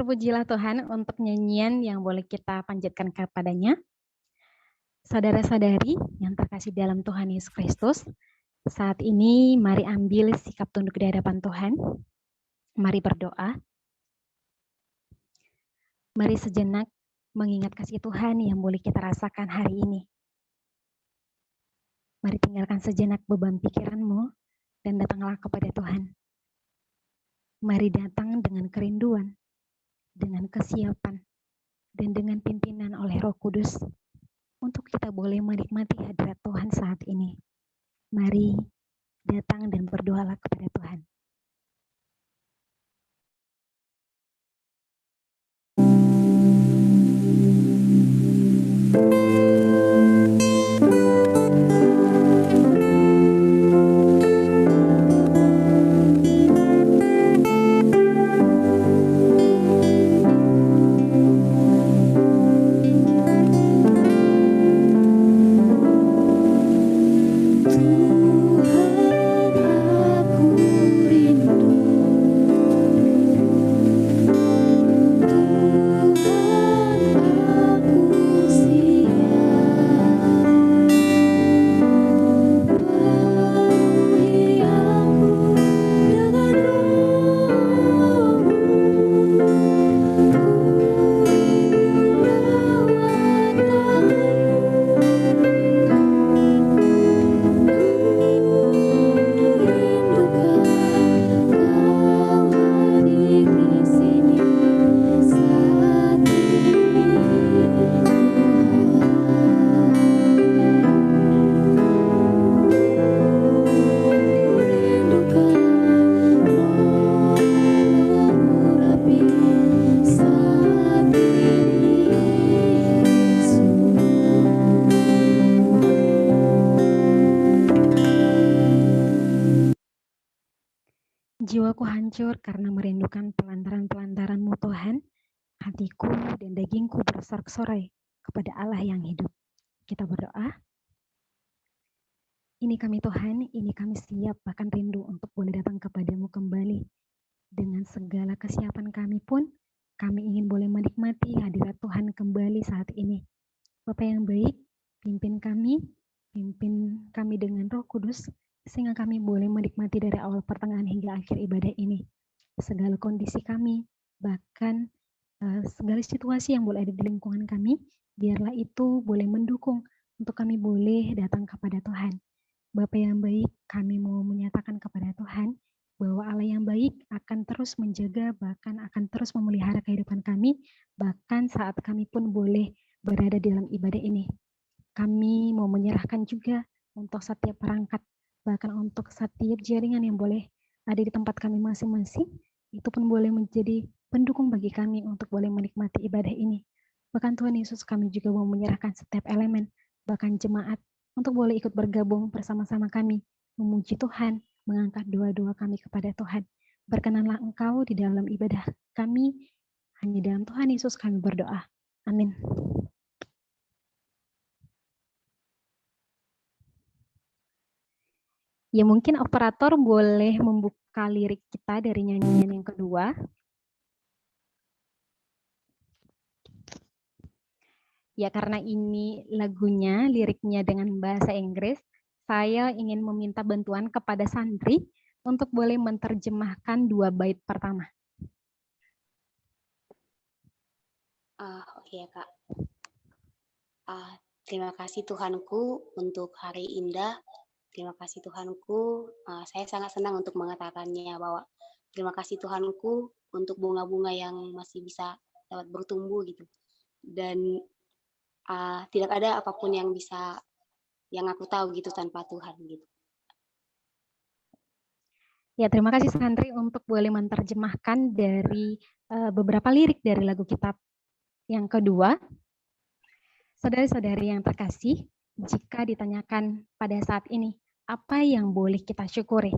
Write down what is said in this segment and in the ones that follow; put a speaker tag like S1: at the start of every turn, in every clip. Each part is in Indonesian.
S1: Terpujilah Tuhan untuk nyanyian yang boleh kita panjatkan kepadanya. Saudara-saudari yang terkasih dalam Tuhan Yesus Kristus, saat ini mari ambil sikap tunduk di hadapan Tuhan. Mari berdoa. Mari sejenak mengingat kasih Tuhan yang boleh kita rasakan hari ini. Mari tinggalkan sejenak beban pikiranmu dan datanglah kepada Tuhan. Mari datang dengan kerinduan, dengan kesiapan, dan dengan pimpinan oleh Roh Kudus untuk kita boleh menikmati hadirat Tuhan saat ini. Mari datang dan berdoalah kepada Tuhan. Jiwaku hancur karena merindukan pelantaran-pelantaran-Mu Tuhan. Hatiku dan dagingku bersorak-sorai kepada Allah yang hidup. Kita berdoa. Ini kami Tuhan, ini kami siap bahkan rindu untuk boleh datang kepadamu kembali. Dengan segala kesiapan kami pun, kami ingin boleh menikmati hadirat Tuhan kembali saat ini. Bapa yang baik, pimpin kami dengan Roh Kudus, sehingga kami boleh menikmati dari awal pertengahan hingga akhir ibadah ini. Segala kondisi kami, bahkan segala situasi yang boleh ada di lingkungan kami, biarlah itu boleh mendukung untuk kami boleh datang kepada Tuhan. Bapa yang baik, kami mau menyatakan kepada Tuhan bahwa Allah yang baik akan terus menjaga, bahkan akan terus memelihara kehidupan kami, bahkan saat kami pun boleh berada dalam ibadah ini. Kami mau menyerahkan juga untuk setiap perangkat, bahkan untuk setiap jaringan yang boleh ada di tempat kami masing-masing, itu pun boleh menjadi pendukung bagi kami untuk boleh menikmati ibadah ini. Bahkan Tuhan Yesus, kami juga mau menyerahkan setiap elemen, bahkan jemaat, untuk boleh ikut bergabung bersama-sama kami, memuji Tuhan, mengangkat doa-doa kami kepada Tuhan. Berkenanlah Engkau di dalam ibadah kami, hanya dalam Tuhan Yesus kami berdoa. Amin. Ya mungkin operator boleh membuka lirik kita dari nyanyian yang kedua. Ya karena ini lagunya, liriknya dengan bahasa Inggris, saya ingin meminta bantuan kepada Sandri untuk boleh menerjemahkan 2 bait pertama.
S2: Oke ya Kak. Terima kasih Tuhanku untuk hari indah. Terima kasih Tuhanku, saya sangat senang untuk mengatakannya bahwa terima kasih Tuhanku untuk bunga-bunga yang masih bisa dapat bertumbuh gitu. Dan tidak ada apapun yang aku tahu gitu tanpa Tuhan gitu.
S1: Ya terima kasih Sandri untuk boleh menerjemahkan dari beberapa lirik dari lagu kita yang kedua. Saudara-saudari yang terkasih, jika ditanyakan pada saat ini, apa yang boleh kita syukuri?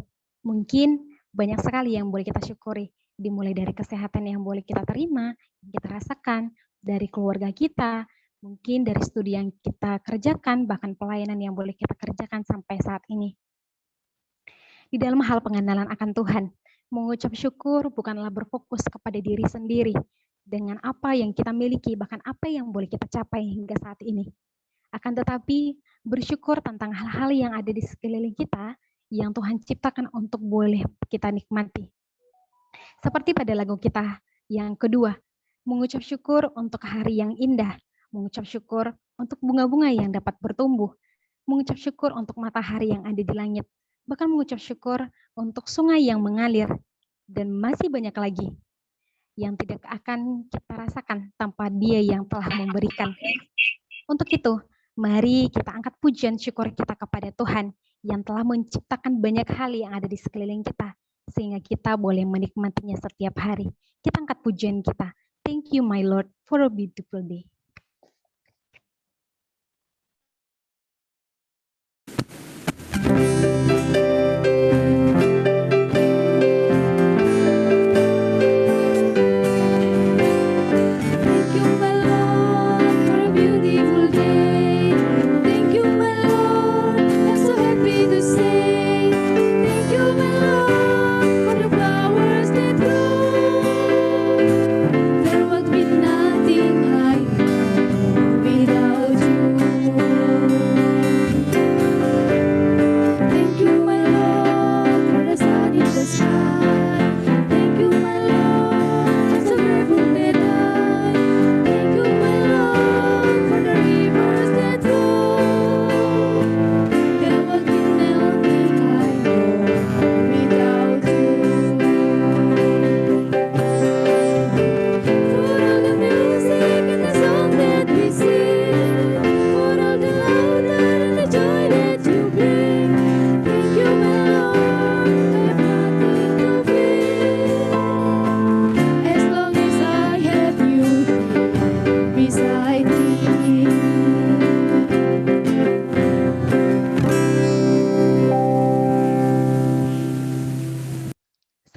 S1: Mungkin banyak sekali yang boleh kita syukuri, dimulai dari kesehatan yang boleh kita terima, yang kita rasakan, dari keluarga kita, mungkin dari studi yang kita kerjakan, bahkan pelayanan yang boleh kita kerjakan sampai saat ini. Di dalam hal pengenalan akan Tuhan, mengucap syukur bukanlah berfokus kepada diri sendiri, dengan apa yang kita miliki, bahkan apa yang boleh kita capai hingga saat ini. Akan tetapi bersyukur tentang hal-hal yang ada di sekeliling kita yang Tuhan ciptakan untuk boleh kita nikmati. Seperti pada lagu kita yang kedua, mengucap syukur untuk hari yang indah, mengucap syukur untuk bunga-bunga yang dapat bertumbuh, mengucap syukur untuk matahari yang ada di langit, bahkan mengucap syukur untuk sungai yang mengalir, dan masih banyak lagi yang tidak akan kita rasakan tanpa Dia yang telah memberikan. Untuk itu, mari kita angkat pujian syukur kita kepada Tuhan yang telah menciptakan banyak hal yang ada di sekeliling kita, sehingga kita boleh menikmatinya setiap hari. Kita angkat pujian kita. Thank you, my Lord, for a beautiful day.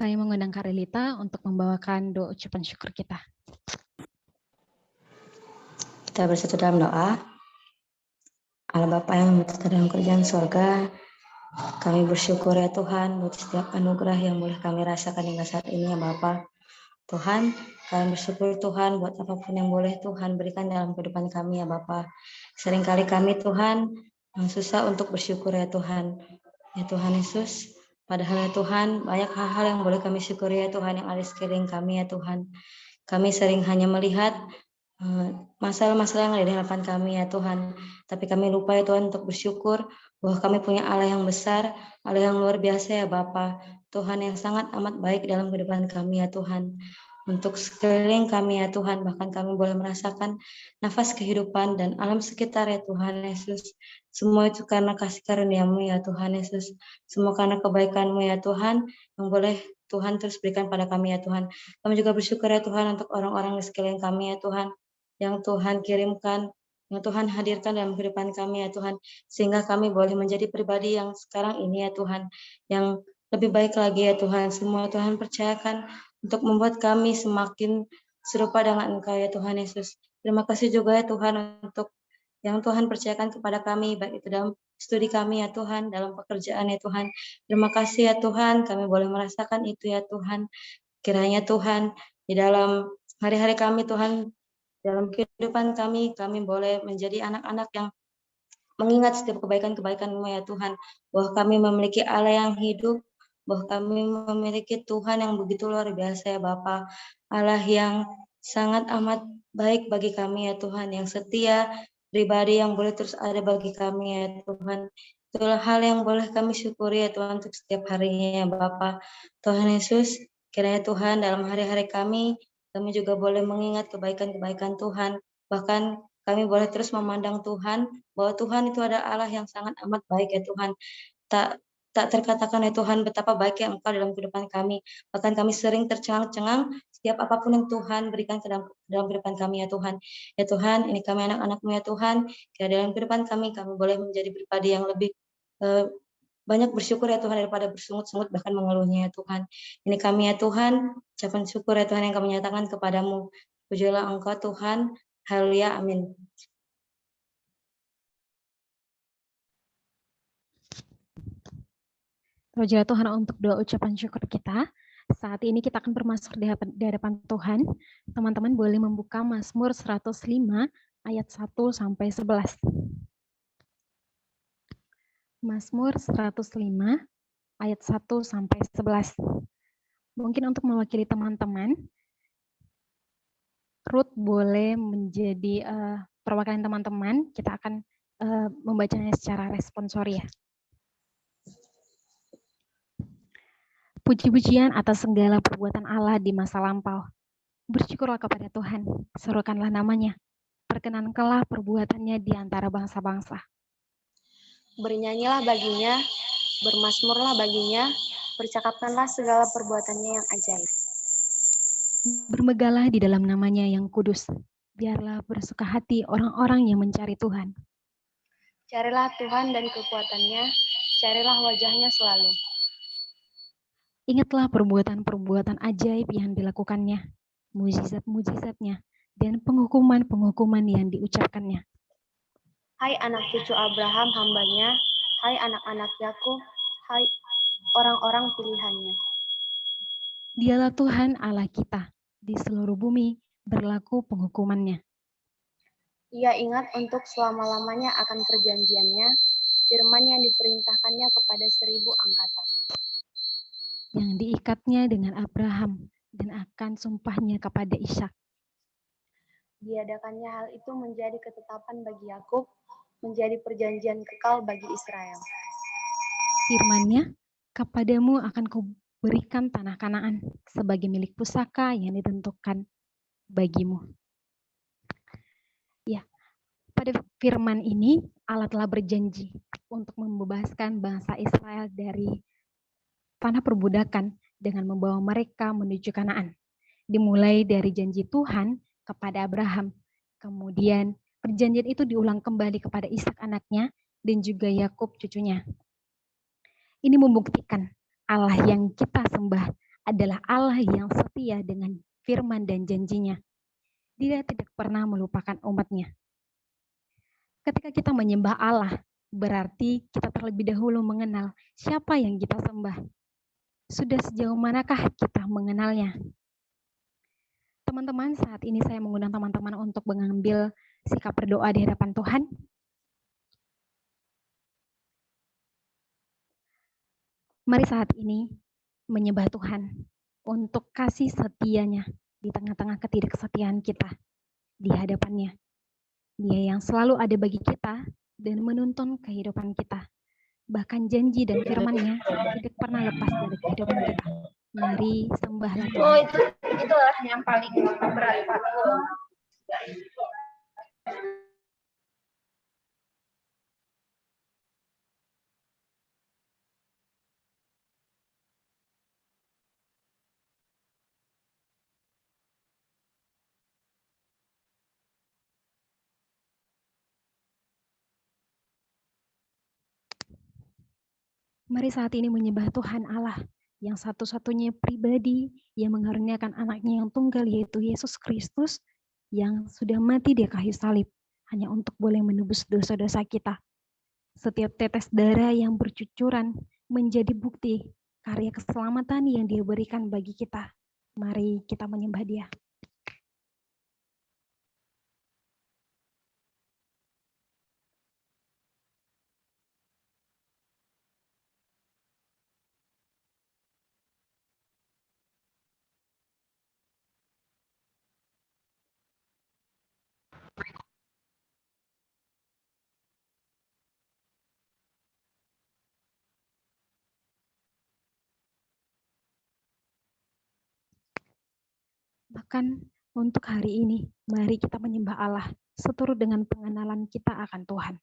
S1: Saya mengundang Karelita untuk membawakan doa ucapan syukur kita.
S3: Kita bersatu dalam doa. Allah Bapa yang berada dalam kerajaan surga, kami bersyukur ya Tuhan buat setiap anugerah yang boleh kami rasakan hingga saat ini ya Bapa. Tuhan, kami bersyukur Tuhan buat apapun yang boleh Tuhan berikan dalam kehidupan kami ya Bapa. Seringkali kami Tuhan susah untuk bersyukur ya Tuhan. Ya Tuhan Yesus, padahal ya Tuhan banyak hal-hal yang boleh kami syukuri ya Tuhan yang ada di sekeliling kami ya Tuhan. Kami sering hanya melihat masalah-masalah yang ada di hadapan kami ya Tuhan. Tapi kami lupa ya Tuhan untuk bersyukur bahwa kami punya Allah yang besar, Allah yang luar biasa ya Bapa. Tuhan yang sangat amat baik dalam kehidupan kami ya Tuhan. Untuk sekeliling kami ya Tuhan, bahkan kami boleh merasakan nafas kehidupan dan alam sekitar ya Tuhan Yesus. Semua itu karena kasih karunia-Mu ya Tuhan Yesus. Semua karena kebaikan-Mu ya Tuhan, yang boleh Tuhan terus berikan pada kami ya Tuhan. Kami juga bersyukur ya Tuhan untuk orang-orang di sekeliling kami ya Tuhan, yang Tuhan kirimkan, yang Tuhan hadirkan dalam kehidupan kami ya Tuhan, sehingga kami boleh menjadi pribadi yang sekarang ini ya Tuhan, yang lebih baik lagi ya Tuhan. Semua Tuhan percayakan untuk membuat kami semakin serupa dengan Engkau ya Tuhan Yesus. Terima kasih juga ya Tuhan untuk yang Tuhan percayakan kepada kami, baik itu dalam studi kami ya Tuhan, dalam pekerjaan ya Tuhan. Terima kasih ya Tuhan, kami boleh merasakan itu ya Tuhan. Kiranya Tuhan di dalam hari-hari kami Tuhan, dalam kehidupan kami boleh menjadi anak-anak yang mengingat setiap kebaikan-kebaikan-Mu ya Tuhan, bahwa kami memiliki Allah yang hidup, bahwa kami memiliki Tuhan yang begitu luar biasa ya Bapa, Allah yang sangat amat baik bagi kami ya Tuhan, yang setia, pribadi yang boleh terus ada bagi kami ya Tuhan. Itulah hal yang boleh kami syukuri ya Tuhan untuk setiap harinya ya Bapa. Tuhan Yesus, kiranya Tuhan dalam hari-hari kami juga boleh mengingat kebaikan-kebaikan Tuhan, bahkan kami boleh terus memandang Tuhan, bahwa Tuhan itu ada Allah yang sangat amat baik ya Tuhan. Tak terkatakan ya Tuhan betapa baiknya Engkau dalam kehidupan kami. Bahkan kami sering tercengang-cengang setiap apapun yang Tuhan berikan ke dalam kehidupan kami ya Tuhan. Ya Tuhan, ini kami anak-anak-Mu ya Tuhan. Kira dalam kehidupan kami boleh menjadi pribadi yang lebih banyak bersyukur ya Tuhan daripada bersungut-sungut bahkan mengeluhnya ya Tuhan. Ini kami ya Tuhan, ucapan syukur ya Tuhan yang kami nyatakan kepadamu. Pujilah Engkau Tuhan. Haleluya, amin.
S1: Pujilah Tuhan untuk doa ucapan syukur kita. Saat ini kita akan bermasuk di hadapan Tuhan. Teman-teman boleh membuka Mazmur 105 ayat 1 sampai 11. Mazmur 105 ayat 1 sampai 11. Mungkin untuk mewakili teman-teman, Ruth boleh menjadi perwakilan teman-teman. Kita akan membacanya secara responsori ya. Puji-pujian atas segala perbuatan Allah di masa lampau. Bersyukurlah kepada Tuhan, serukanlah namanya. Perkenankanlah perbuatannya di antara bangsa-bangsa.
S2: Bernyanyilah baginya, bermasmurlah baginya, bercakapkanlah segala perbuatannya yang ajaib.
S1: Bermegalah di dalam namanya yang kudus. Biarlah bersuka hati orang-orang yang mencari Tuhan.
S2: Carilah Tuhan dan kekuatannya, carilah wajahnya selalu.
S1: Ingatlah perbuatan-perbuatan ajaib yang dilakukannya, mujizat-mujizatnya, dan penghukuman-penghukuman yang diucapkannya.
S2: Hai anak cucu Abraham hambanya, hai anak-anak Yakub, hai orang-orang pilihannya.
S1: Dialah Tuhan Allah kita, di seluruh bumi berlaku penghukumannya.
S2: Ia ingat untuk selama-lamanya akan perjanjiannya, firman yang diperintahkannya kepada 1000 angkatan.
S1: Yang diikatnya dengan Abraham dan akan sumpahnya kepada Ishak.
S2: Diadakannya hal itu menjadi ketetapan bagi Yakub, menjadi perjanjian kekal bagi Israel.
S1: Firman-Nya, kepadamu akan kuberikan tanah Kanaan sebagai milik pusaka yang ditentukan bagimu. Ya, pada firman ini Allah telah berjanji untuk membebaskan bangsa Israel dari tanah perbudakan dengan membawa mereka menuju Kanaan. Dimulai dari janji Tuhan kepada Abraham. Kemudian perjanjian itu diulang kembali kepada Ishak anaknya dan juga Yakub cucunya. Ini membuktikan Allah yang kita sembah adalah Allah yang setia dengan firman dan janjinya. Dia tidak pernah melupakan umatnya. Ketika kita menyembah Allah, berarti kita terlebih dahulu mengenal siapa yang kita sembah. Sudah sejauh manakah kita mengenalnya? Teman-teman, saat ini saya mengundang teman-teman untuk mengambil sikap berdoa di hadapan Tuhan. Mari saat ini menyembah Tuhan untuk kasih setianya di tengah-tengah ketidaksetiaan kita di hadapannya. Dia yang selalu ada bagi kita dan menuntun kehidupan kita. Bahkan janji dan firman-Nya tidak pernah lepas dari kehidupan kita. Mari sembahlah Tuhan.
S4: Oh, itulah yang paling berat, Pak.
S1: Mari saat ini menyembah Tuhan Allah yang satu-satunya pribadi yang mengaruniakan anaknya yang tunggal yaitu Yesus Kristus yang sudah mati di kayu salib hanya untuk boleh menebus dosa-dosa kita. Setiap tetes darah yang bercucuran menjadi bukti karya keselamatan yang Dia berikan bagi kita. Mari kita menyembah Dia. Bahkan untuk hari ini, mari kita menyembah Allah seturut dengan pengenalan kita akan Tuhan.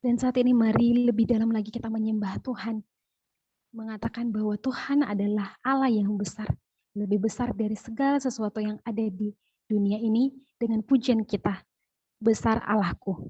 S1: Dan saat ini mari lebih dalam lagi kita menyembah Tuhan. Mengatakan bahwa Tuhan adalah Allah yang besar. Lebih besar dari segala sesuatu yang ada di dunia ini. Dengan pujian kita, besar Allahku.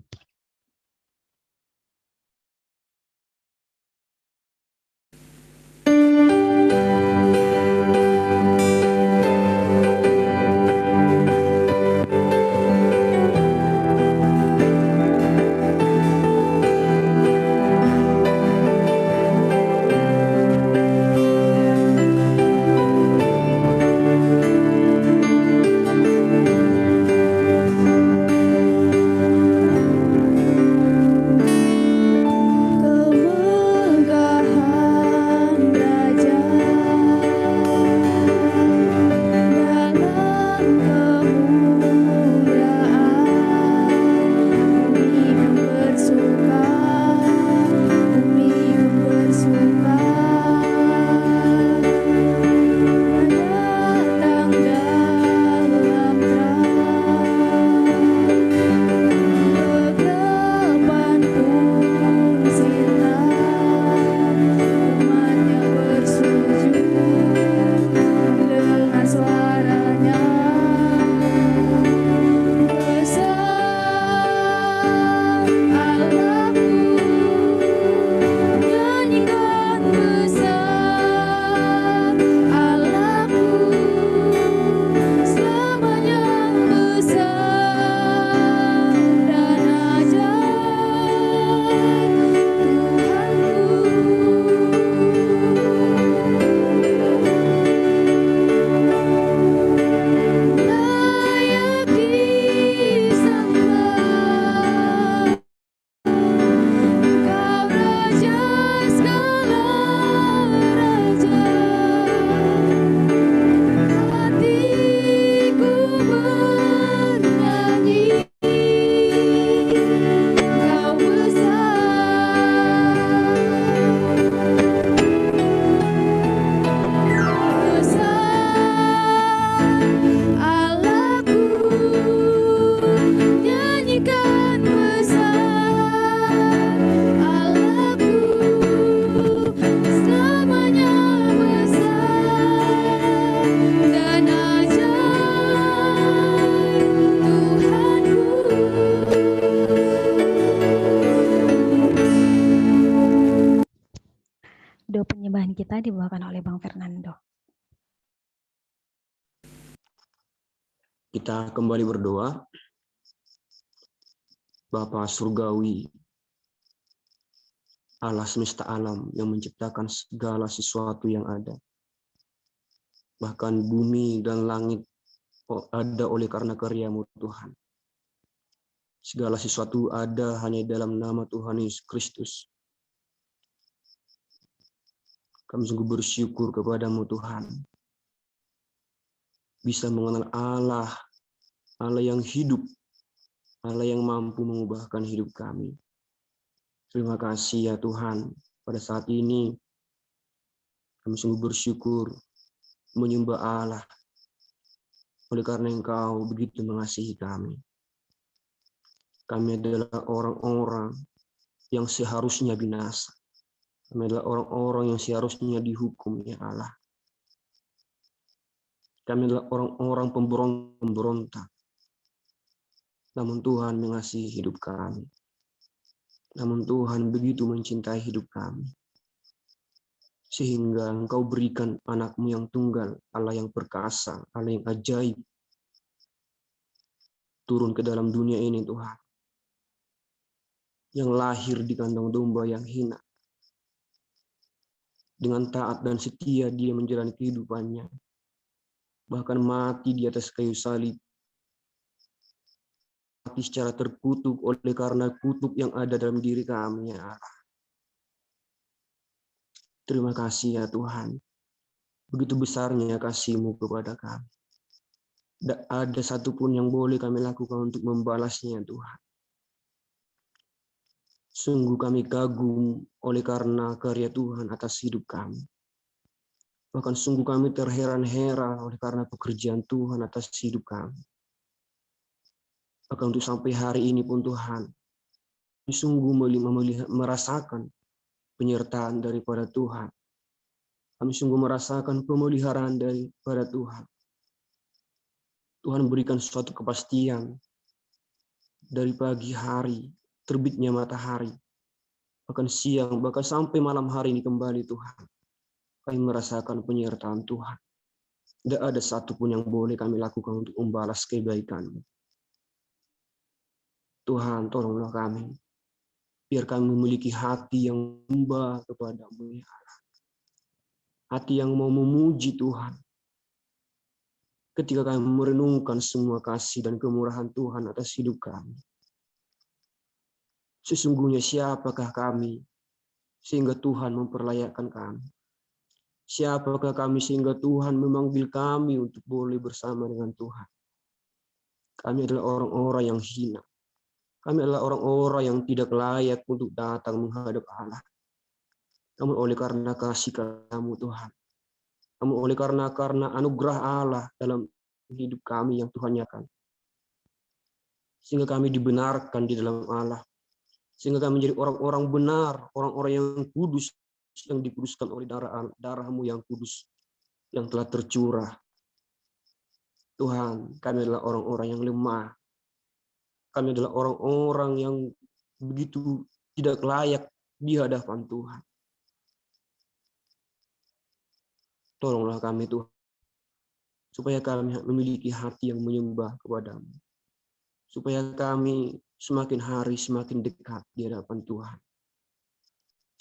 S1: Doa penyembahan kita dibawakan oleh Bang Fernando.
S5: Kita kembali berdoa. Bapa Surgawi, Allah semesta alam yang menciptakan segala sesuatu yang ada. Bahkan bumi dan langit ada oleh karena karya-Mu Tuhan. Segala sesuatu ada hanya dalam nama Tuhan Yesus Kristus. Kami sungguh bersyukur kepada-Mu Tuhan. Bisa mengenal Allah, Allah yang hidup, Allah yang mampu mengubahkan hidup kami. Terima kasih ya Tuhan, pada saat ini kami sungguh bersyukur menyembah Allah, oleh karena Engkau begitu mengasihi kami. Kami adalah orang-orang yang seharusnya binasa. Kami adalah orang-orang yang seharusnya dihukum ya Allah. Kami adalah orang-orang pemberontak. Namun Tuhan mengasihi hidup kami. Namun Tuhan begitu mencintai hidup kami. Sehingga Engkau berikan anak-Mu yang tunggal, Allah yang perkasa, Allah yang ajaib, turun ke dalam dunia ini Tuhan. Yang lahir di kandang domba yang hina. Dengan taat dan setia dia menjalani kehidupannya. Bahkan mati di atas kayu salib. Mati secara terkutuk oleh karena kutuk yang ada dalam diri kami ya Allah. Terima kasih ya Tuhan. Begitu besarnya kasih-Mu kepada kami. Tidak ada satupun yang boleh kami lakukan untuk membalasnya Tuhan. Sungguh kami kagum oleh karena karya Tuhan atas hidup kami. Bahkan sungguh kami terheran-heran oleh karena pekerjaan Tuhan atas hidup kami. Bahkan untuk sampai hari ini pun Tuhan, sungguh merasakan penyertaan daripada Tuhan. Kami sungguh merasakan pemeliharaan daripada Tuhan. Tuhan berikan suatu kepastian dari pagi hari, terbitnya matahari, bahkan siang, bahkan sampai malam hari ini kembali Tuhan. Kami merasakan penyertaan Tuhan. Tidak ada satupun yang boleh kami lakukan untuk membalas kebaikan-Mu. Tuhan, tolonglah kami. Biar kami memiliki hati yang menyembah kepada-Mu, ya Allah. Hati yang mau memuji Tuhan. Ketika kami merenungkan semua kasih dan kemurahan Tuhan atas hidup kami. Sesungguhnya siapakah kami sehingga Tuhan memperlayakkan kami? Siapakah kami sehingga Tuhan memanggil kami untuk boleh bersama dengan Tuhan? Kami adalah orang-orang yang hina. Kami adalah orang-orang yang tidak layak untuk datang menghadap Allah. Namun oleh karena kasih Kamu Tuhan, namun oleh karena anugerah Allah dalam hidup kami yang Tuhan nyatakan, sehingga kami dibenarkan di dalam Allah, sehingga kami menjadi orang-orang benar, orang-orang yang kudus, yang dikuduskan oleh darah-Mu yang kudus, yang telah tercurah. Tuhan, kami adalah orang-orang yang lemah. Kami adalah orang-orang yang begitu tidak layak di hadapan Tuhan. Tolonglah kami Tuhan, supaya kami memiliki hati yang menyembah kepada-Mu. Supaya kami semakin hari semakin dekat di hadapan Tuhan.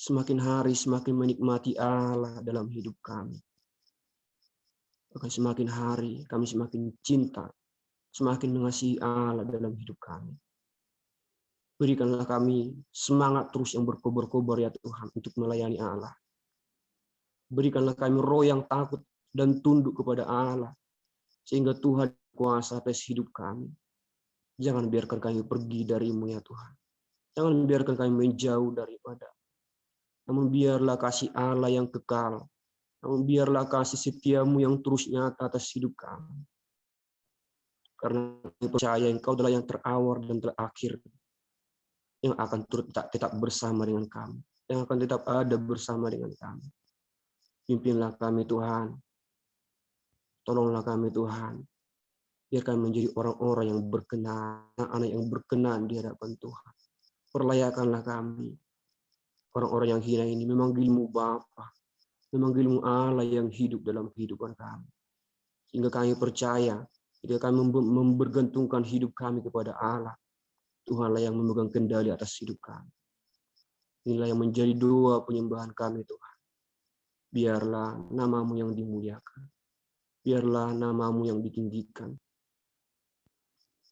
S5: Semakin hari semakin menikmati Allah dalam hidup kami. Bahkan semakin hari kami semakin cinta, semakin mengasihi Allah dalam hidup kami. Berikanlah kami semangat terus yang berkobar-kobar ya Tuhan untuk melayani Allah. Berikanlah kami roh yang takut dan tunduk kepada Allah, sehingga Tuhan kuasa atas hidup kami. Jangan biarkan kami pergi dari-Mu ya Tuhan. Jangan biarkan kami menjauh daripada. Namun biarlah kasih Allah yang kekal. Namun biarlah kasih setia-Mu yang terus nyata atas hidup kami. Karena kami percaya Engkau adalah yang terawal dan terakhir, yang akan tetap bersama dengan kami, yang akan tetap ada bersama dengan kami. Pimpinlah kami Tuhan. Tolonglah kami Tuhan. Biar kami menjadi orang-orang yang berkenan, anak-anak yang berkenan di hadapan Tuhan. Perlayakanlah kami. Orang-orang yang hina ini memanggil-Mu Bapa, memanggil-Mu Allah yang hidup dalam kehidupan kami. Sehingga kami percaya, jika kami membergantungkan hidup kami kepada Allah, Tuhanlah yang memegang kendali atas hidup kami. Inilah yang menjadi doa penyembahan kami Tuhan. Biarlah nama-Mu yang dimuliakan. Biarlah nama-Mu yang ditinggikan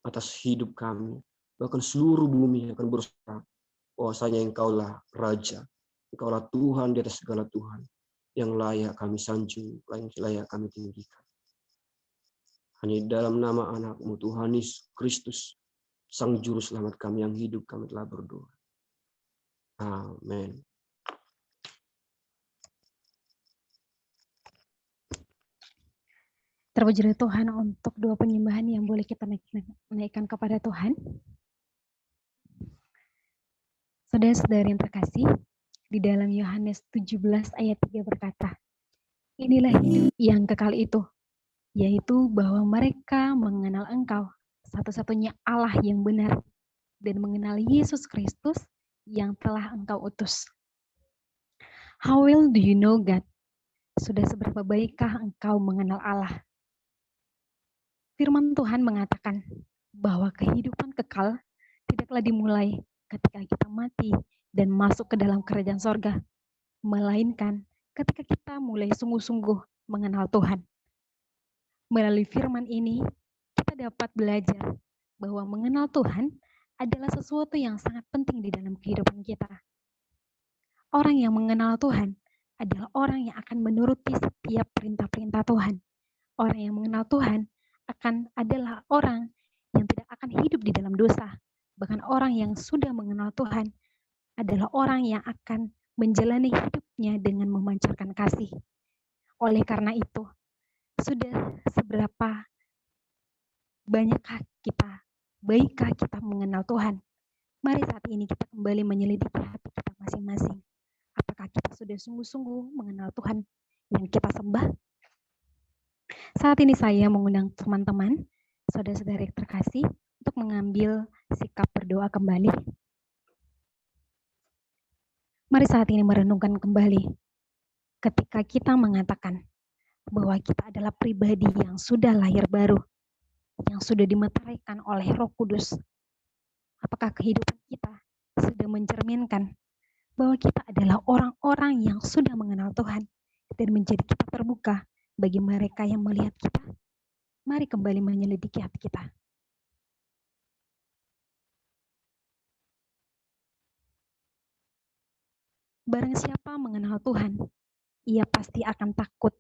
S5: atas hidup kami. Bahkan seluruh bumi akan bersorak. Bahwasanya Engkaulah Raja. Engkaulah Tuhan di atas segala Tuhan. Yang layak kami sanjung, yang layak kami tinggikan. Hanya dalam nama anak-Mu Tuhan Yesus Kristus, Sang Juru Selamat kami yang hidup, kami telah berdoa. Amin.
S1: Terpujilah Tuhan untuk doa penyembahan yang boleh kita naikkan kepada Tuhan. Saudara-saudari yang terkasih, di dalam Yohanes 17 ayat 3 berkata, inilah hidup yang kekal itu, yaitu bahwa mereka mengenal Engkau, satu-satunya Allah yang benar, dan mengenal Yesus Kristus yang telah Engkau utus. How well do you know God? Sudah seberapa baikkah engkau mengenal Allah? Firman Tuhan mengatakan bahwa kehidupan kekal tidaklah dimulai ketika kita mati dan masuk ke dalam kerajaan sorga, melainkan ketika kita mulai sungguh-sungguh mengenal Tuhan. Melalui firman ini, kita dapat belajar bahwa mengenal Tuhan adalah sesuatu yang sangat penting di dalam kehidupan kita. Orang yang mengenal Tuhan adalah orang yang akan menuruti setiap perintah-perintah Tuhan. Orang yang mengenal Tuhan adalah orang yang tidak akan hidup di dalam dosa. Bahkan orang yang sudah mengenal Tuhan adalah orang yang akan menjalani hidupnya dengan memancarkan kasih. Oleh karena itu, sudah seberapa banyakkah kita, baikkah kita mengenal Tuhan? Mari saat ini kita kembali menyelidiki hati kita masing-masing. Apakah kita sudah sungguh-sungguh mengenal Tuhan yang kita sembah? Saat ini saya mengundang teman-teman, saudara-saudara yang terkasih, untuk mengambil sikap berdoa kembali. Mari saat ini merenungkan kembali ketika kita mengatakan bahwa kita adalah pribadi yang sudah lahir baru, yang sudah dimeteraikan oleh Roh Kudus. Apakah kehidupan kita sudah mencerminkan bahwa kita adalah orang-orang yang sudah mengenal Tuhan dan menjadi kita terbuka bagi mereka yang melihat kita? Mari kembali menyelidiki hati kita. Barang siapa mengenal Tuhan, ia pasti akan takut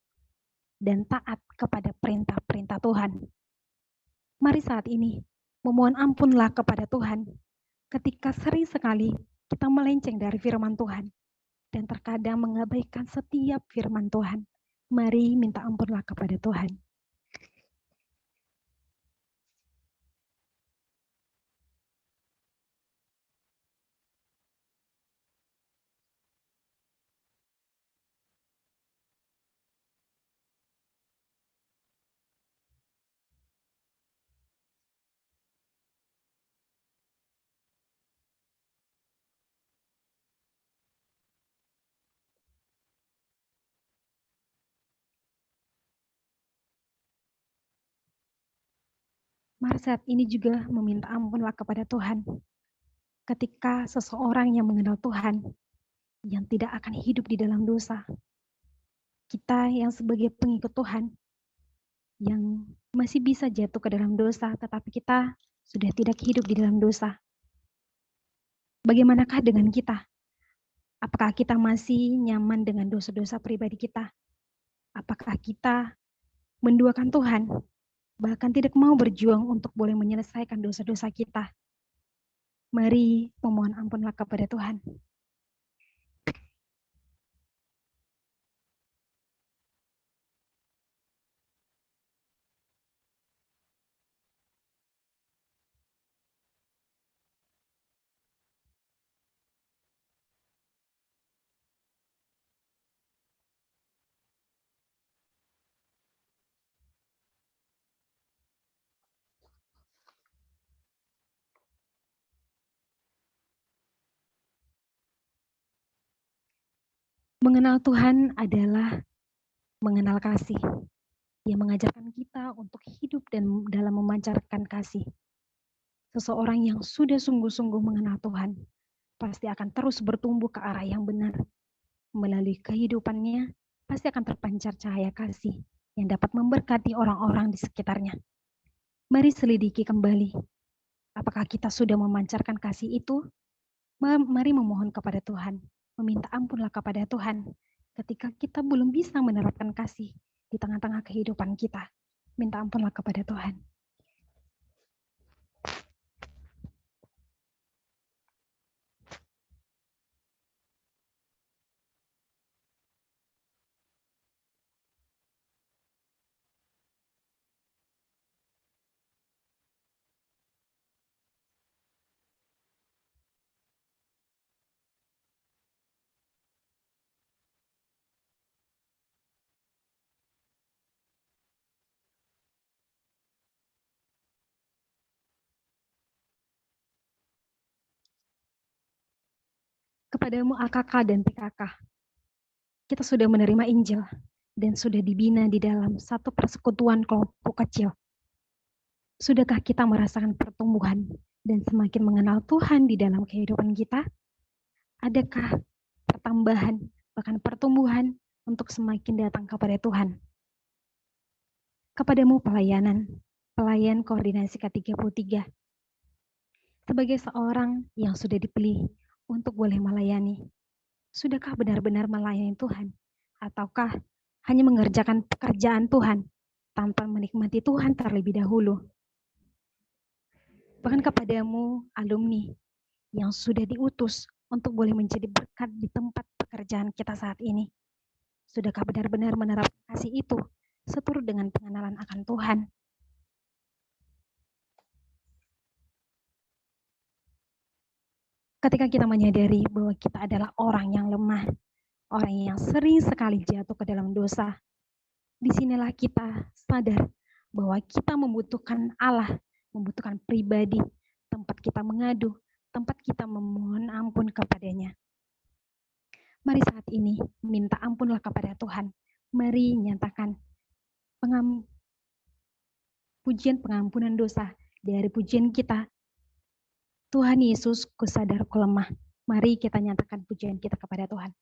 S1: dan taat kepada perintah-perintah Tuhan. Mari saat ini memohon ampunlah kepada Tuhan ketika sering sekali kita melenceng dari firman Tuhan dan terkadang mengabaikan setiap firman Tuhan. Mari minta ampunlah kepada Tuhan. Mari saat ini juga meminta ampunlah kepada Tuhan. Ketika seseorang yang mengenal Tuhan, yang tidak akan hidup di dalam dosa. Kita yang sebagai pengikut Tuhan, yang masih bisa jatuh ke dalam dosa, tetapi kita sudah tidak hidup di dalam dosa. Bagaimanakah dengan kita? Apakah kita masih nyaman dengan dosa-dosa pribadi kita? Apakah kita menduakan Tuhan? Bahkan tidak mau berjuang untuk boleh menyelesaikan dosa-dosa kita. Mari memohon ampunlah kepada Tuhan. Mengenal Tuhan adalah mengenal kasih, yang mengajarkan kita untuk hidup dan dalam memancarkan kasih. Seseorang yang sudah sungguh-sungguh mengenal Tuhan, pasti akan terus bertumbuh ke arah yang benar. Melalui kehidupannya, pasti akan terpancar cahaya kasih yang dapat memberkati orang-orang di sekitarnya. Mari selidiki kembali, apakah kita sudah memancarkan kasih itu? Mari memohon kepada Tuhan, meminta ampunlah kepada Tuhan ketika kita belum bisa menerapkan kasih di tengah-tengah kehidupan kita. Minta ampunlah kepada Tuhan. Kepadamu AKK dan PKK, kita sudah menerima Injil dan sudah dibina di dalam satu persekutuan kelompok kecil. Sudahkah kita merasakan pertumbuhan dan semakin mengenal Tuhan di dalam kehidupan kita? Adakah pertambahan, bahkan pertumbuhan untuk semakin datang kepada Tuhan? Kepadamu pelayan koordinasi K33. Sebagai seorang yang sudah dipilih untuk boleh melayani, sudahkah benar-benar melayani Tuhan? Ataukah hanya mengerjakan pekerjaan Tuhan tanpa menikmati Tuhan terlebih dahulu? Bahkan kepadamu alumni yang sudah diutus untuk boleh menjadi berkat di tempat pekerjaan kita saat ini. Sudahkah benar-benar menerapkan kasih itu seturut dengan pengenalan akan Tuhan? Ketika kita menyadari bahwa kita adalah orang yang lemah, orang yang sering sekali jatuh ke dalam dosa, disinilah kita sadar bahwa kita membutuhkan Allah, membutuhkan pribadi, tempat kita mengadu, tempat kita memohon ampun kepadanya. Mari saat ini minta ampunlah kepada Tuhan. Mari nyatakan pujian pengampunan dosa dari pujian kita. Tuhan Yesus, ku sadar ku lemah. Mari kita nyatakan pujian kita kepada Tuhan.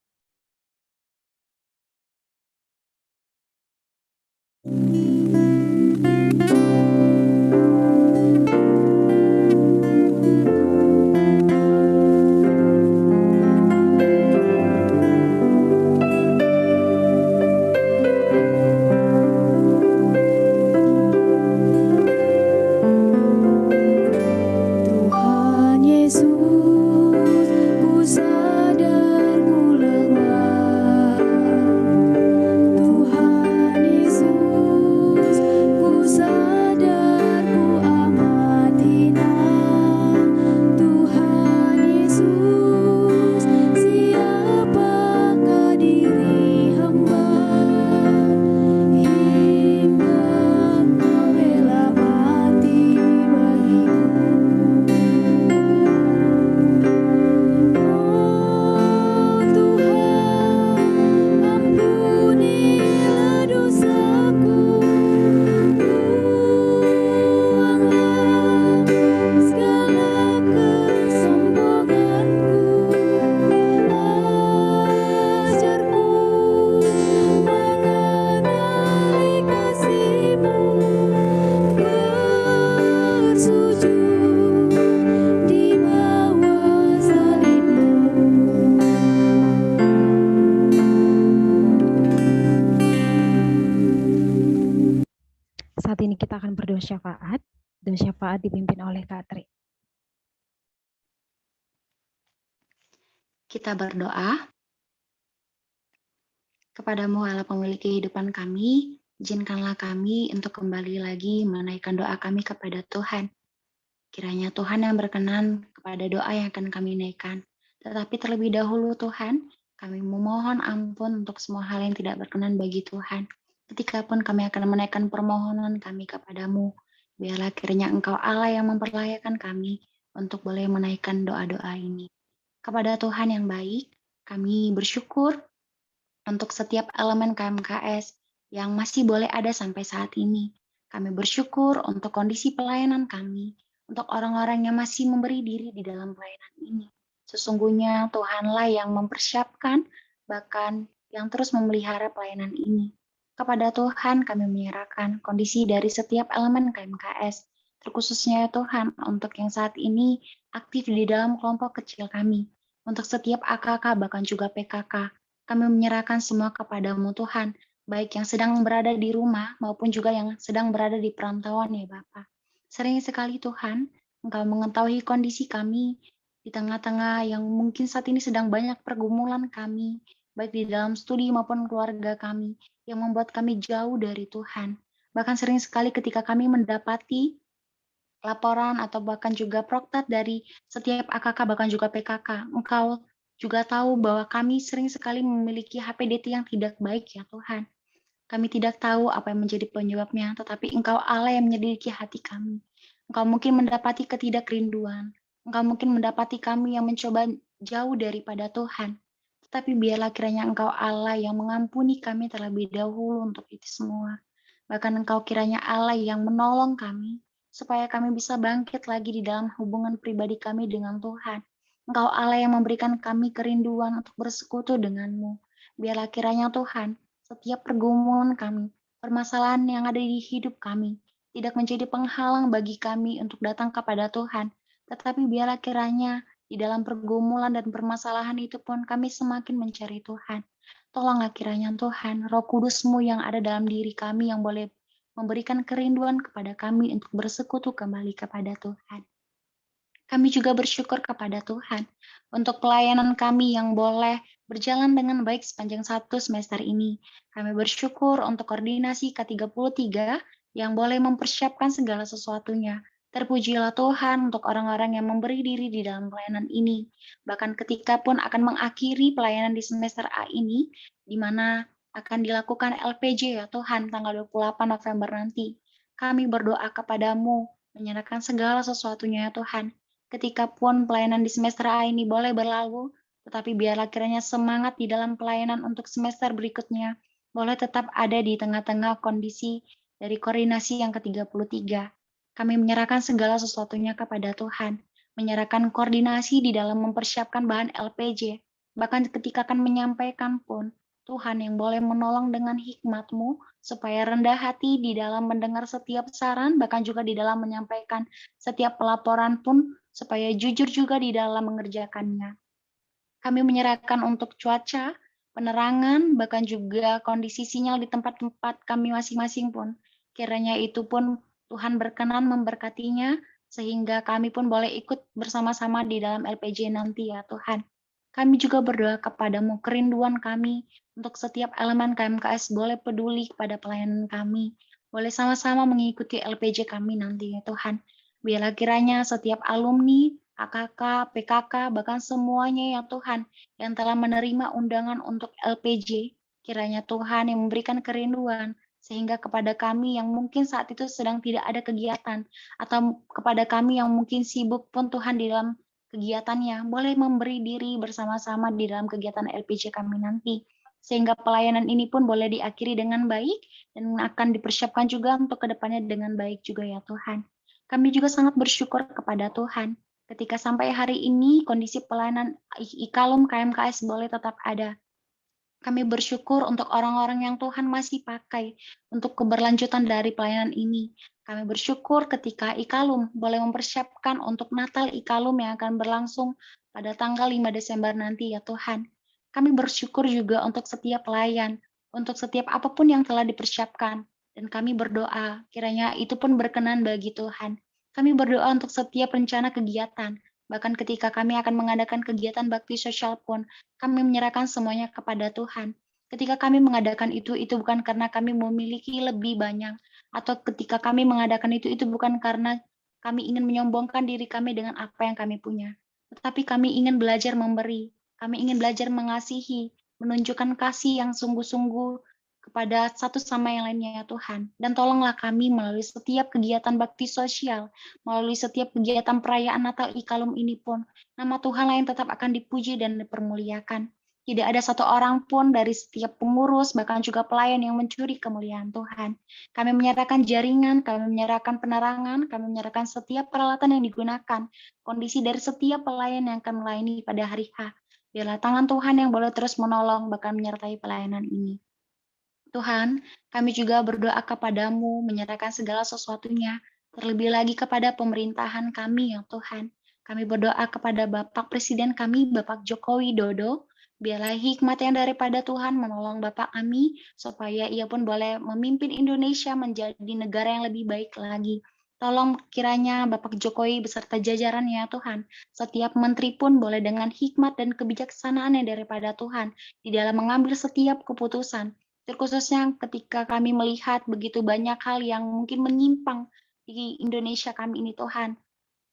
S6: Tuhan Yesus, ku sadar ku lemah. Tuhan Yesus, ku sadar ku amat hina. Tuhan Yesus, siapakah diri hamba hingga Engkau rela mati bagiku. Oh Tuhan, ampunilah dosaku, buanglah segala kesombonganku, ajarku mengenali kasih-Mu, bersujud di bawah salib-Mu.
S1: Saat ini kita akan berdoa syafaat. Doa syafaat dipimpin oleh Kak Tri.
S2: Kita berdoa. Kepadamu Allah pemilik kehidupan kami, izinkanlah kami untuk kembali lagi menaikkan doa kami kepada Tuhan. Kiranya Tuhan yang berkenan kepada doa yang akan kami naikkan. Tetapi terlebih dahulu Tuhan, kami memohon ampun untuk semua hal yang tidak berkenan bagi Tuhan. Ketikapun kami akan menaikkan permohonan kami kepadamu, biarlah kiranya Engkau Allah yang memperlayakan kami untuk boleh menaikkan doa-doa ini. Kepada Tuhan yang baik, kami bersyukur untuk setiap elemen KMKS yang masih boleh ada sampai saat ini. Kami bersyukur untuk kondisi pelayanan kami, untuk orang-orang yang masih memberi diri di dalam pelayanan ini. Sesungguhnya Tuhanlah yang mempersiapkan, bahkan yang terus memelihara pelayanan ini. Kepada Tuhan kami menyerahkan kondisi dari setiap elemen KMKS, terkhususnya Tuhan untuk yang saat ini aktif di dalam kelompok kecil kami, untuk setiap AKK bahkan juga PKK. Kami menyerahkan semua kepadamu Tuhan, baik yang sedang berada di rumah maupun juga yang sedang berada di perantauan ya Bapa. Sering sekali Tuhan, Engkau mengetahui kondisi kami di tengah-tengah yang mungkin saat ini sedang banyak pergumulan kami, baik di dalam studi maupun keluarga kami, yang membuat kami jauh dari Tuhan. Bahkan sering sekali ketika kami mendapati laporan atau bahkan juga proktat dari setiap AKK bahkan juga PKK, Engkau juga tahu bahwa kami sering sekali memiliki HPDT yang tidak baik ya Tuhan. Kami tidak tahu apa yang menjadi penyebabnya, tetapi Engkau Allah yang menyelidiki hati kami. Engkau mungkin mendapati ketidakrinduan. Engkau mungkin mendapati kami yang mencoba jauh daripada Tuhan. Tetapi biarlah kiranya Engkau Allah yang mengampuni kami terlebih dahulu untuk itu semua. Bahkan Engkau kiranya Allah yang menolong kami, supaya kami bisa bangkit lagi di dalam hubungan pribadi kami dengan Tuhan. Engkau Allah yang memberikan kami kerinduan untuk bersekutu denganmu. Biarlah kiranya Tuhan, setiap pergumulan kami, permasalahan yang ada di hidup kami, tidak menjadi penghalang bagi kami untuk datang kepada Tuhan. Tetapi biarlah kiranya di dalam pergumulan dan permasalahan itu pun kami semakin mencari Tuhan. Tolonglah kiranya Tuhan, Roh Kudus-Mu yang ada dalam diri kami yang boleh memberikan kerinduan kepada kami untuk bersekutu kembali kepada Tuhan. Kami juga bersyukur kepada Tuhan untuk pelayanan kami yang boleh berjalan dengan baik sepanjang 1 semester ini. Kami bersyukur untuk koordinasi K33 yang boleh mempersiapkan segala sesuatunya.
S7: Terpujilah Tuhan untuk orang-orang yang memberi diri di dalam pelayanan ini. Bahkan ketika pun akan mengakhiri pelayanan di semester A ini, di mana akan dilakukan LPJ ya Tuhan tanggal 28 November nanti. Kami berdoa kepadamu, menyerahkan segala sesuatunya ya Tuhan. Ketika pun pelayanan di semester A ini boleh berlalu, tetapi biarlah kiranya semangat di dalam pelayanan untuk semester berikutnya boleh tetap ada di tengah-tengah kondisi dari koordinasi yang ke-33. Kami menyerahkan segala sesuatunya kepada Tuhan, menyerahkan koordinasi di dalam mempersiapkan bahan LPJ, bahkan ketika akan menyampaikan pun, Tuhan yang boleh menolong dengan hikmat-Mu, supaya rendah hati di dalam mendengar setiap saran, bahkan juga di dalam menyampaikan setiap pelaporan pun, supaya jujur juga di dalam mengerjakannya. Kami menyerahkan untuk cuaca, penerangan, bahkan juga kondisi sinyal di tempat-tempat kami masing-masing pun. Kiranya itu pun Tuhan berkenan memberkatinya, sehingga kami pun boleh ikut bersama-sama di dalam LPJ nanti ya Tuhan. Kami juga berdoa kepadamu, kerinduan kami untuk setiap elemen KMKS boleh peduli kepada pelayanan kami, boleh sama-sama mengikuti LPJ kami nanti ya Tuhan. Biarlah kiranya setiap alumni, AKK, PKK, bahkan semuanya ya Tuhan, yang telah menerima undangan untuk LPJ, kiranya Tuhan yang memberikan kerinduan, sehingga kepada kami yang mungkin saat itu sedang tidak ada kegiatan, atau kepada kami yang mungkin sibuk pun Tuhan di dalam kegiatannya, boleh memberi diri bersama-sama di dalam kegiatan LPJ kami nanti, sehingga pelayanan ini pun boleh diakhiri dengan baik, dan akan dipersiapkan juga untuk kedepannya dengan baik juga ya Tuhan. Kami juga sangat bersyukur kepada Tuhan, ketika sampai hari ini kondisi pelayanan IKALUM KMKS boleh tetap ada. Kami bersyukur untuk orang-orang yang Tuhan masih pakai untuk keberlanjutan dari pelayanan ini. Kami bersyukur ketika IKALUM boleh mempersiapkan untuk Natal IKALUM yang akan berlangsung pada tanggal 5 Desember nanti ya Tuhan. Kami bersyukur juga untuk setiap pelayan, untuk setiap apapun yang telah dipersiapkan. Dan kami berdoa, kiranya itu pun berkenan bagi Tuhan. Kami berdoa untuk setiap rencana kegiatan, bahkan ketika kami akan mengadakan kegiatan bakti sosial pun, kami menyerahkan semuanya kepada Tuhan. Ketika kami mengadakan itu bukan karena kami memiliki lebih banyak, atau ketika kami mengadakan itu bukan karena kami ingin menyombongkan diri kami dengan apa yang kami punya. Tetapi kami ingin belajar memberi, kami ingin belajar mengasihi, menunjukkan kasih yang sungguh-sungguh kepada satu sama yang lainnya ya Tuhan. Dan tolonglah kami melalui setiap kegiatan bakti sosial, melalui setiap kegiatan perayaan Natal IKALUM ini pun, nama Tuhan yang tetap akan dipuji dan dipermuliakan. Tidak ada satu orang pun dari setiap pengurus, bahkan juga pelayan yang mencuri kemuliaan Tuhan. Kami menyerahkan jaringan, kami menyerahkan penerangan, kami menyerahkan setiap peralatan yang digunakan, kondisi dari setiap pelayan yang akan melayani pada hari H. Biarlah tangan Tuhan yang boleh terus menolong, bahkan menyertai pelayanan ini. Tuhan, kami juga berdoa kepadamu, menyerahkan segala sesuatunya, terlebih lagi kepada pemerintahan kami, ya Tuhan. Kami berdoa kepada Bapak Presiden kami, Bapak Joko Widodo, biarlah hikmat yang daripada Tuhan menolong Bapak kami, supaya ia pun boleh memimpin Indonesia menjadi negara yang lebih baik lagi. Tolong kiranya Bapak Jokowi beserta jajarannya, ya Tuhan, setiap menteri pun boleh dengan hikmat dan kebijaksanaan yang daripada Tuhan, di dalam mengambil setiap keputusan, terkhususnya ketika kami melihat begitu banyak hal yang mungkin menyimpang di Indonesia kami ini Tuhan.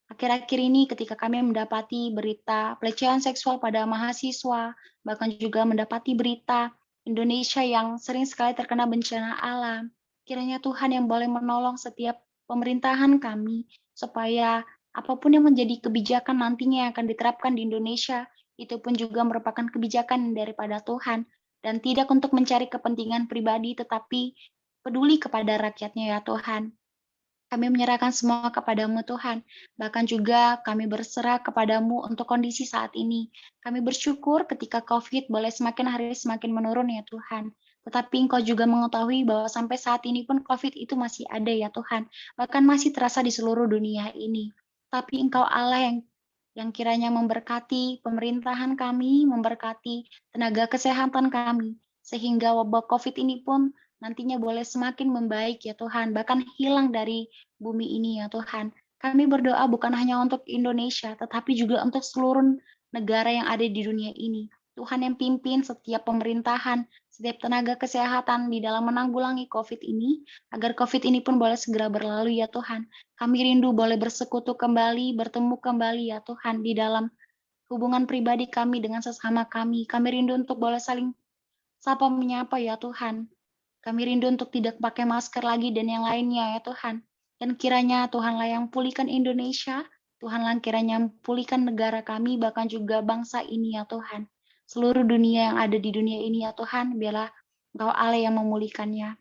S7: Akhir-akhir ini ketika kami mendapati berita pelecehan seksual pada mahasiswa, bahkan juga mendapati berita Indonesia yang sering sekali terkena bencana alam, kiranya Tuhan yang boleh menolong setiap pemerintahan kami, supaya apapun yang menjadi kebijakan nantinya yang akan diterapkan di Indonesia, itu pun juga merupakan kebijakan daripada Tuhan, dan tidak untuk mencari kepentingan pribadi, tetapi peduli kepada rakyatnya ya Tuhan. Kami menyerahkan semua kepadamu Tuhan, bahkan juga kami berserah kepadamu untuk kondisi saat ini. Kami bersyukur ketika COVID boleh semakin hari semakin menurun ya Tuhan. Tetapi Engkau juga mengetahui bahwa sampai saat ini pun COVID itu masih ada ya Tuhan, bahkan masih terasa di seluruh dunia ini. Tapi Engkau Allah yang kiranya memberkati pemerintahan kami, memberkati tenaga kesehatan kami, sehingga wabah COVID ini pun nantinya boleh semakin membaik ya Tuhan, bahkan hilang dari bumi ini ya Tuhan. Kami berdoa bukan hanya untuk Indonesia, tetapi juga untuk seluruh negara yang ada di dunia ini. Tuhan yang pimpin setiap pemerintahan, setiap tenaga kesehatan di dalam menanggulangi COVID ini, agar COVID ini pun boleh segera berlalu ya Tuhan. Kami rindu boleh bersekutu kembali, bertemu kembali ya Tuhan, di dalam hubungan pribadi kami dengan sesama kami. Kami rindu untuk boleh saling sapa menyapa ya Tuhan. Kami rindu untuk tidak pakai masker lagi dan yang lainnya ya Tuhan. Dan kiranya Tuhanlah yang pulihkan Indonesia, Tuhanlah kiranya pulihkan negara kami, bahkan juga bangsa ini ya Tuhan. Seluruh dunia yang ada di dunia ini ya Tuhan, biarlah Engkau Allah yang memulihkannya.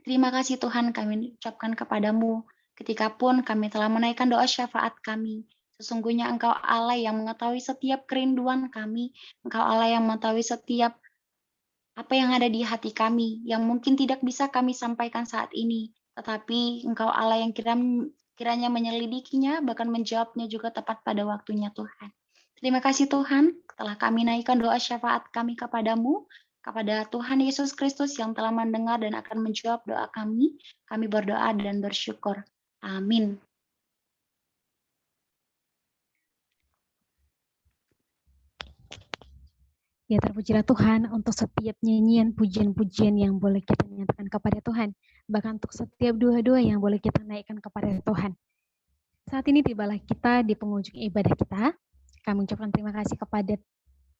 S7: Terima kasih Tuhan kami ucapkan kepadamu, ketika pun kami telah menaikkan doa syafaat kami. Sesungguhnya Engkau Allah yang mengetahui setiap kerinduan kami, Engkau Allah yang mengetahui setiap apa yang ada di hati kami, yang mungkin tidak bisa kami sampaikan saat ini, tetapi Engkau Allah yang kiranya menyelidikinya, bahkan menjawabnya juga tepat pada waktunya Tuhan. Terima kasih Tuhan, telah kami naikkan doa syafaat kami kepadamu, kepada Tuhan Yesus Kristus yang telah mendengar dan akan menjawab doa kami berdoa dan bersyukur. Amin.
S1: Ya terpujilah Tuhan untuk setiap nyanyian pujian-pujian yang boleh kita nyatakan kepada Tuhan. Bahkan untuk setiap doa-doa yang boleh kita naikkan kepada Tuhan. Saat ini tibalah kita di penghujung ibadah kita. Kami ucapkan terima kasih kepada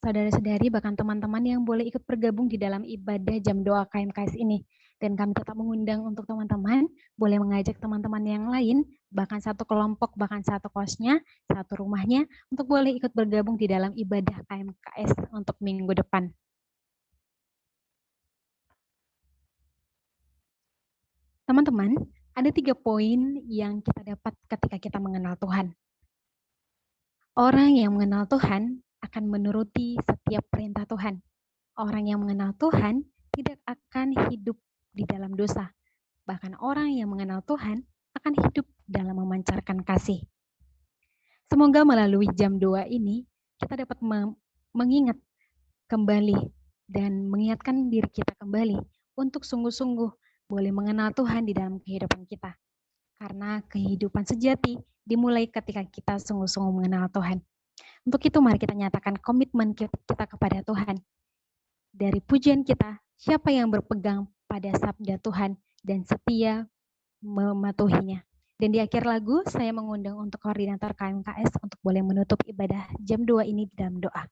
S1: saudara-saudari, bahkan teman-teman yang boleh ikut bergabung di dalam ibadah jam doa KMKS ini. Dan kami tetap mengundang untuk teman-teman, boleh mengajak teman-teman yang lain, bahkan satu kelompok, bahkan satu kosnya, satu rumahnya, untuk boleh ikut bergabung di dalam ibadah KMKS untuk minggu depan. Teman-teman, ada 3 poin yang kita dapat ketika kita mengenal Tuhan. Orang yang mengenal Tuhan akan menuruti setiap perintah Tuhan. Orang yang mengenal Tuhan tidak akan hidup di dalam dosa. Bahkan orang yang mengenal Tuhan akan hidup dalam memancarkan kasih. Semoga melalui jam doa ini kita dapat mengingat kembali dan mengingatkan diri kita kembali untuk sungguh-sungguh boleh mengenal Tuhan di dalam kehidupan kita. Karena kehidupan sejati dimulai ketika kita sungguh-sungguh mengenal Tuhan. Untuk itu mari kita nyatakan komitmen kita kepada Tuhan. Dari pujian kita, siapa yang berpegang pada sabda Tuhan dan setia mematuhinya. Dan di akhir lagu, saya mengundang untuk koordinator KMKS untuk boleh menutup ibadah jam 2 ini di dalam doa.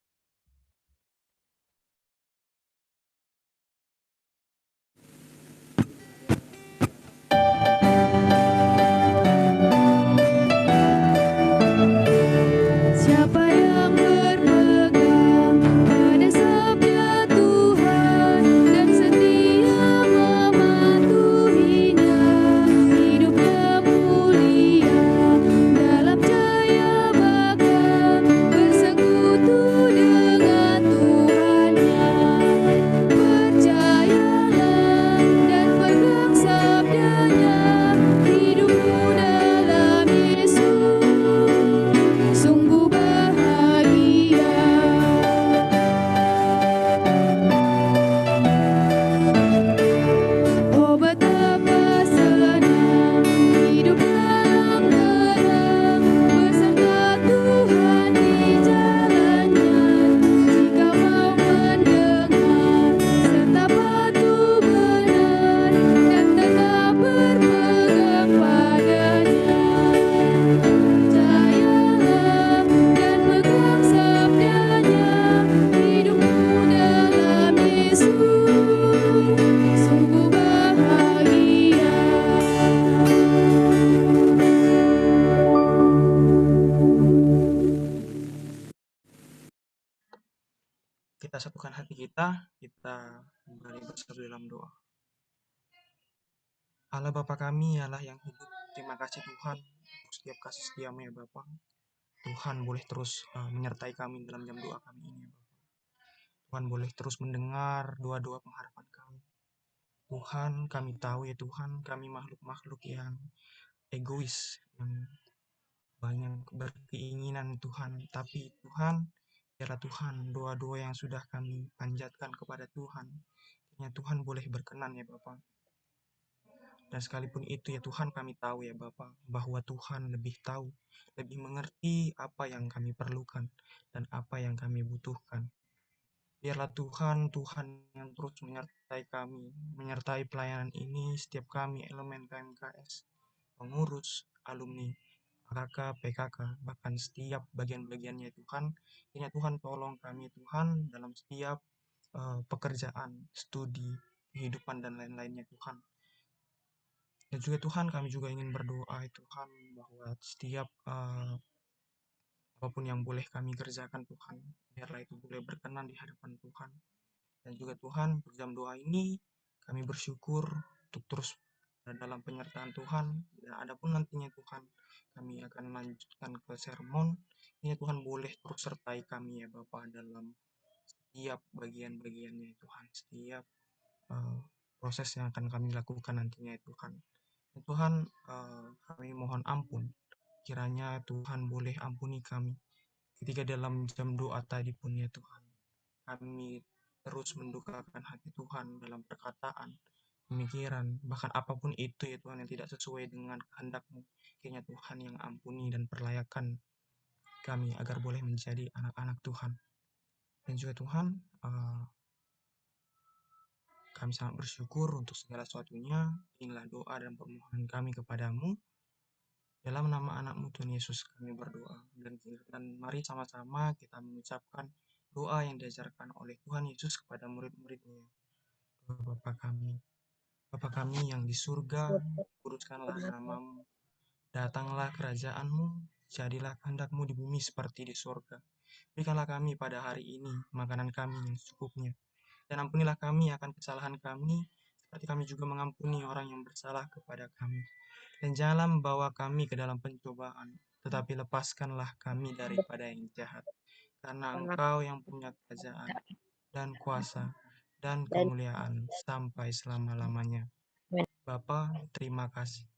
S6: Siapa yang berpegang pada sabda Tuhan dan setia mematuhinya, hidupnya mulia dalam jaya baka, bersekutu dengan Tuhannya. Percayalah dan pegang sabdanya, hidupmu dalam Yesus sungguh bahagia. Oh betapa senang hidup dalam terang beserta Tuhan di jalannya. Jika mau mendengar serta patuh benar dan tetap berpegang padanya. Percayalah dan pegang sabdanya, hidupmu dalam Yesus sungguh bahagia.
S8: Kita satukan hati kita kembali bersatu dalam doa. Allah Bapa kami, Allah yang hidup, terima kasih Tuhan untuk setiap kasih setiamu ya Bapa. Tuhan boleh terus menyertai kami dalam jam doa kami ini ya Bapa. Tuhan boleh terus mendengar doa-doa pengharapan kami. Tuhan, kami tahu ya Tuhan, kami makhluk-makhluk yang egois, yang banyak berkeinginan Tuhan. Tapi Tuhan, biarlah Tuhan doa-doa yang sudah kami panjatkan kepada Tuhan, kiranya Tuhan boleh berkenan ya Bapa. Dan sekalipun itu ya Tuhan, kami tahu ya Bapa, bahwa Tuhan lebih tahu, lebih mengerti apa yang kami perlukan dan apa yang kami butuhkan. Biarlah Tuhan yang terus menyertai kami, menyertai pelayanan ini, setiap kami elemen KMKS, pengurus, alumni, AKK, PKK, bahkan setiap bagian-bagiannya Tuhan. Kiranya Tuhan tolong kami Tuhan dalam setiap pekerjaan, studi, kehidupan, dan lain-lainnya Tuhan. Dan juga Tuhan, kami juga ingin berdoa Tuhan bahwa setiap apapun yang boleh kami kerjakan Tuhan, biarlah itu boleh berkenan di hadapan Tuhan. Dan juga Tuhan, untuk jam doa ini kami bersyukur untuk terus dalam penyertaan Tuhan. Dan adapun nantinya Tuhan, kami akan lanjutkan ke sermon. Ya Tuhan, boleh terus sertai kami ya Bapa dalam setiap bagian-bagiannya Tuhan, setiap proses yang akan kami lakukan nantinya Tuhan. Dan Tuhan, kami mohon ampun. Kiranya Tuhan boleh ampuni kami ketika dalam jam doa tadi pun ya Tuhan, kami terus mendukakan hati Tuhan dalam perkataan, pemikiran, bahkan apapun itu ya Tuhan yang tidak sesuai dengan kehendak-Mu. Kiranya Tuhan yang ampuni dan perlayakan kami agar boleh menjadi anak-anak Tuhan. Dan juga Tuhan, kami sangat bersyukur untuk segala sesuatunya. Inilah doa dan permohonan kami kepadamu. Dalam nama anak-Mu Tuhan Yesus kami berdoa. Dan mari sama-sama kita mengucapkan doa yang diajarkan oleh Tuhan Yesus kepada murid-muridnya. Bapa kami yang di surga, kuduskanlah nama-Mu. Datanglah kerajaan-Mu, jadilah kehendak-Mu di bumi seperti di surga. Berikanlah kami pada hari ini makanan kami yang secukupnya. Dan ampunilah kami akan kesalahan kami, seperti kami juga mengampuni orang yang bersalah kepada kami. Dan janganlah membawa kami ke dalam pencobaan, tetapi lepaskanlah kami daripada yang jahat. Karena Engkau yang punya kerajaan dan kuasa dan kemuliaan sampai selama-lamanya. Bapa, terima kasih.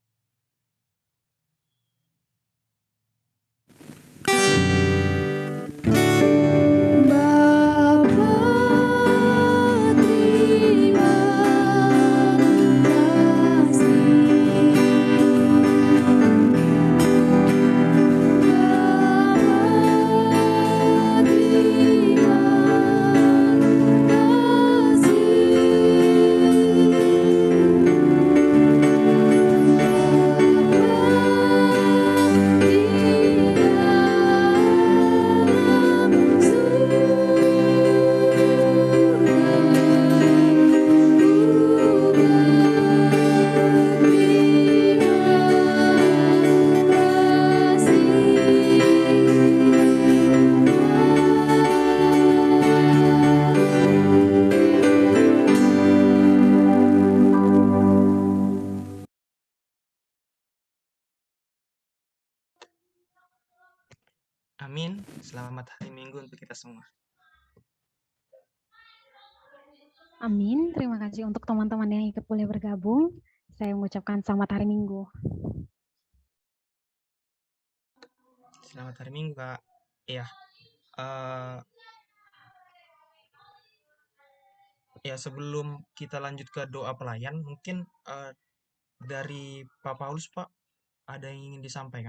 S8: Amin. Selamat hari Minggu untuk kita semua.
S1: Amin. Terima kasih untuk teman-teman yang ikut boleh bergabung. Saya mengucapkan selamat hari Minggu.
S8: Selamat hari Minggu, Kak. Iya. Ya, sebelum kita lanjut ke doa pelayan, mungkin dari Pak Paulus, Pak, ada yang ingin disampaikan?